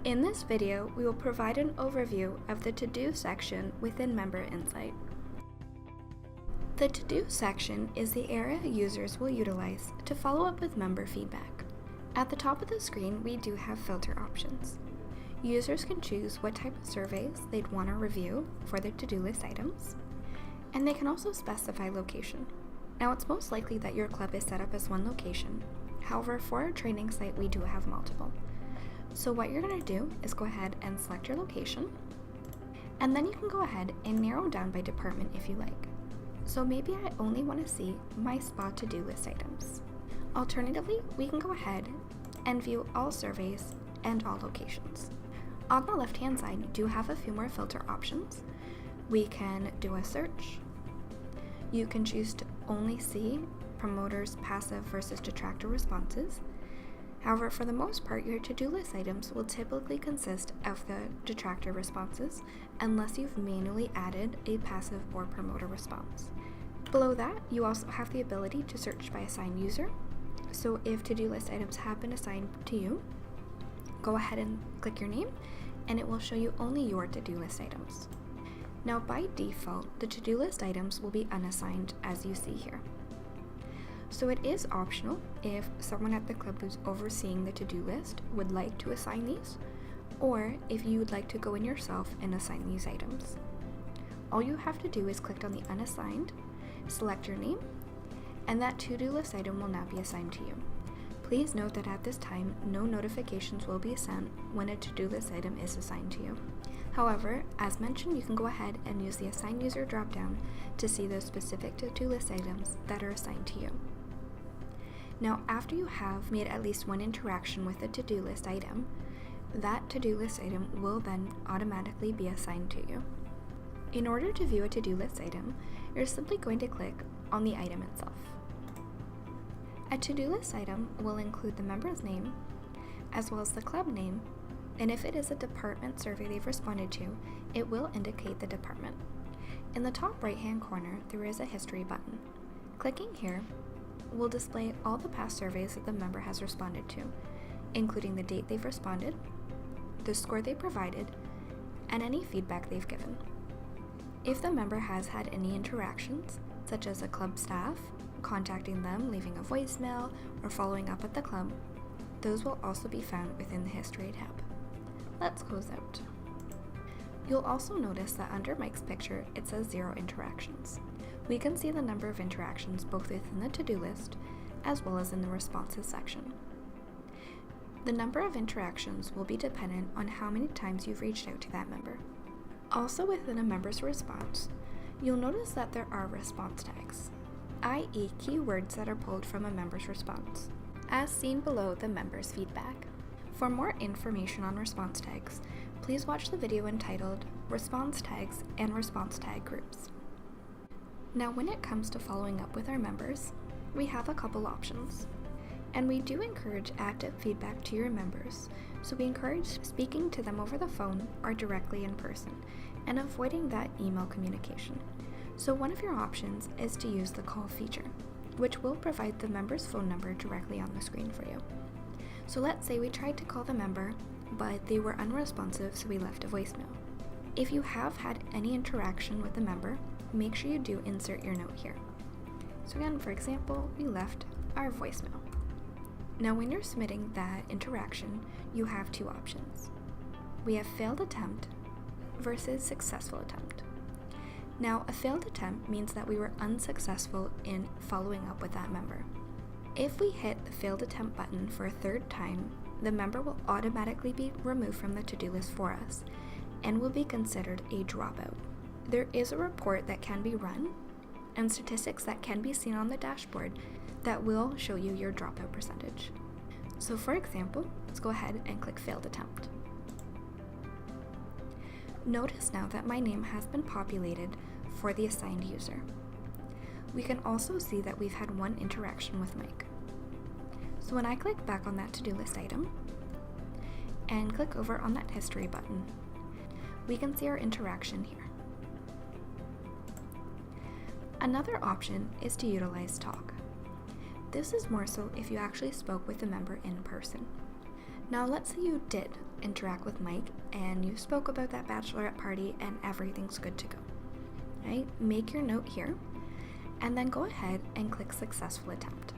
In this video, we will provide an overview of the To-Do section within MemberInsight. The To-Do section is the area users will utilize to follow up with member feedback. At the top of the screen, we do have filter options. Users can choose what type of surveys they'd want to review for their to-do list items, and they can also specify location. Now, it's most likely that your club is set up as one location. However, for our training site, we do have multiple. So what you're going to do is go ahead and select your location, and then you can go ahead and narrow down by department if you like. So maybe I only want to see my spa to-do list items. Alternatively, we can go ahead and view all surveys and all locations. On the left-hand side, you do have a few more filter options. We can do a search. You can choose to only see promoters' passive versus detractor responses. However, for the most part, your to-do list items will typically consist of the detractor responses unless you've manually added a passive or promoter response. Below that, you also have the ability to search by assigned user. So if to-do list items have been assigned to you, go ahead and click your name and it will show you only your to-do list items. Now by default, the to-do list items will be unassigned as you see here. So it is optional if someone at the club who's overseeing the to-do list would like to assign these, or if you would like to go in yourself and assign these items. All you have to do is click on the unassigned, select your name, and that to-do list item will now be assigned to you. Please note that at this time, no notifications will be sent when a to-do list item is assigned to you. However, as mentioned, you can go ahead and use the Assign User dropdown to see those specific to-do list items that are assigned to you. Now, after you have made at least one interaction with a to-do list item, that to-do list item will then automatically be assigned to you. In order to view a to-do list item, you're simply going to click on the item itself. A to-do list item will include the member's name, as well as the club name, and if it is a department survey they've responded to, it will indicate the department. In the top right-hand corner, there is a history button. Clicking here will display all the past surveys that the member has responded to, including the date they've responded, the score they provided, and any feedback they've given. If the member has had any interactions, such as a club staff, contacting them, leaving a voicemail, or following up at the club, those will also be found within the History tab. Let's close out. You'll also notice that under Mike's picture, it says 0 interactions. We can see the number of interactions both within the to-do list as well as in the responses section. The number of interactions will be dependent on how many times you've reached out to that member. Also within a member's response, you'll notice that there are response tags, i.e. keywords that are pulled from a member's response, as seen below the member's feedback. For more information on response tags, please watch the video entitled Response Tags and Response Tag Groups. Now when it comes to following up with our members, we have a couple options. And we do encourage active feedback to your members, so we encourage speaking to them over the phone or directly in person, and avoiding that email communication. So one of your options is to use the call feature, which will provide the member's phone number directly on the screen for you. So let's say we tried to call the member, but they were unresponsive, so we left a voicemail. If you have had any interaction with the member, make sure you do insert your note here. So again, for example, we left our voicemail. Now when you're submitting that interaction, you have two options. We have failed attempt versus successful attempt. Now a failed attempt means that we were unsuccessful in following up with that member. If we hit the failed attempt button for a third time, the member will automatically be removed from the to-do list for us and will be considered a dropout. There is a report that can be run and statistics that can be seen on the dashboard that will show you your dropout percentage. So for example, let's go ahead and click failed attempt. Notice now that my name has been populated for the assigned user. We can also see that we've had one interaction with Mike. So when I click back on that to-do list item and click over on that history button, we can see our interaction here. Another option is to utilize Talk. This is more so if you actually spoke with the member in person. Now let's say you did interact with Mike and you spoke about that bachelorette party and everything's good to go. Right? Make your note here and then go ahead and click Successful Attempt.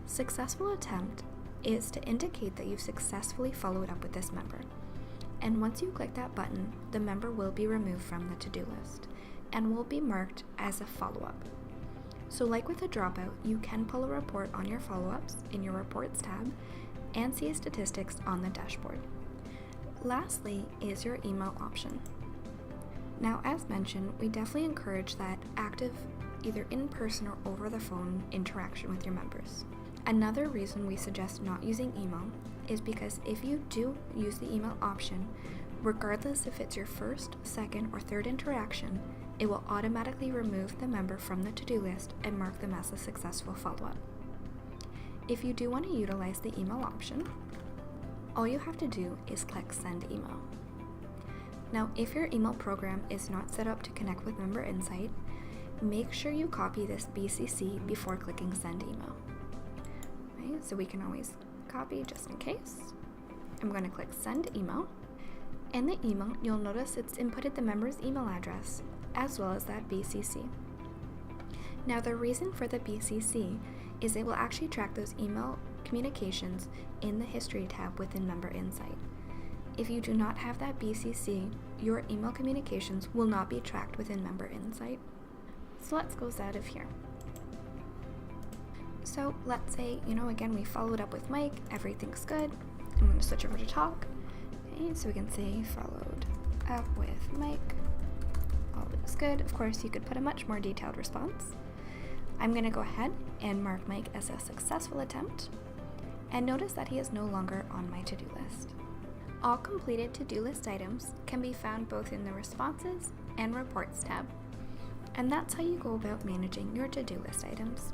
Successful Attempt is to indicate that you've successfully followed up with this member. And once you click that button, the member will be removed from the to-do list and will be marked as a follow-up. So like with a dropout, you can pull a report on your follow-ups in your Reports tab and see statistics on the dashboard. Lastly is your email option. Now, as mentioned, we definitely encourage that active, either in person or over the phone, interaction with your members. Another reason we suggest not using email is because if you do use the email option, regardless if it's your first, second, or third interaction, it will automatically remove the member from the to-do list and mark them as a successful follow-up. If you do want to utilize the email option, all you have to do is click Send Email. Now, if your email program is not set up to connect with MemberInsight, make sure you copy this BCC before clicking Send Email. Right? So we can always copy just in case. I'm going to click Send Email. In the email, you'll notice it's inputted the member's email address as well as that BCC. Now, the reason for the BCC is it will actually track those email communications in the History tab within MemberInsight. If you do not have that BCC, your email communications will not be tracked within MemberInsight. So let's close out of here. So let's say, again, we followed up with Mike, everything's good. I'm going to switch over to talk. Okay, so we can say followed up with Mike, all is good. Of course, you could put a much more detailed response. I'm going to go ahead and mark Mike as a successful attempt, and notice that he is no longer on my to-do list. All completed to-do list items can be found both in the Responses and Reports tab, and that's how you go about managing your to-do list items.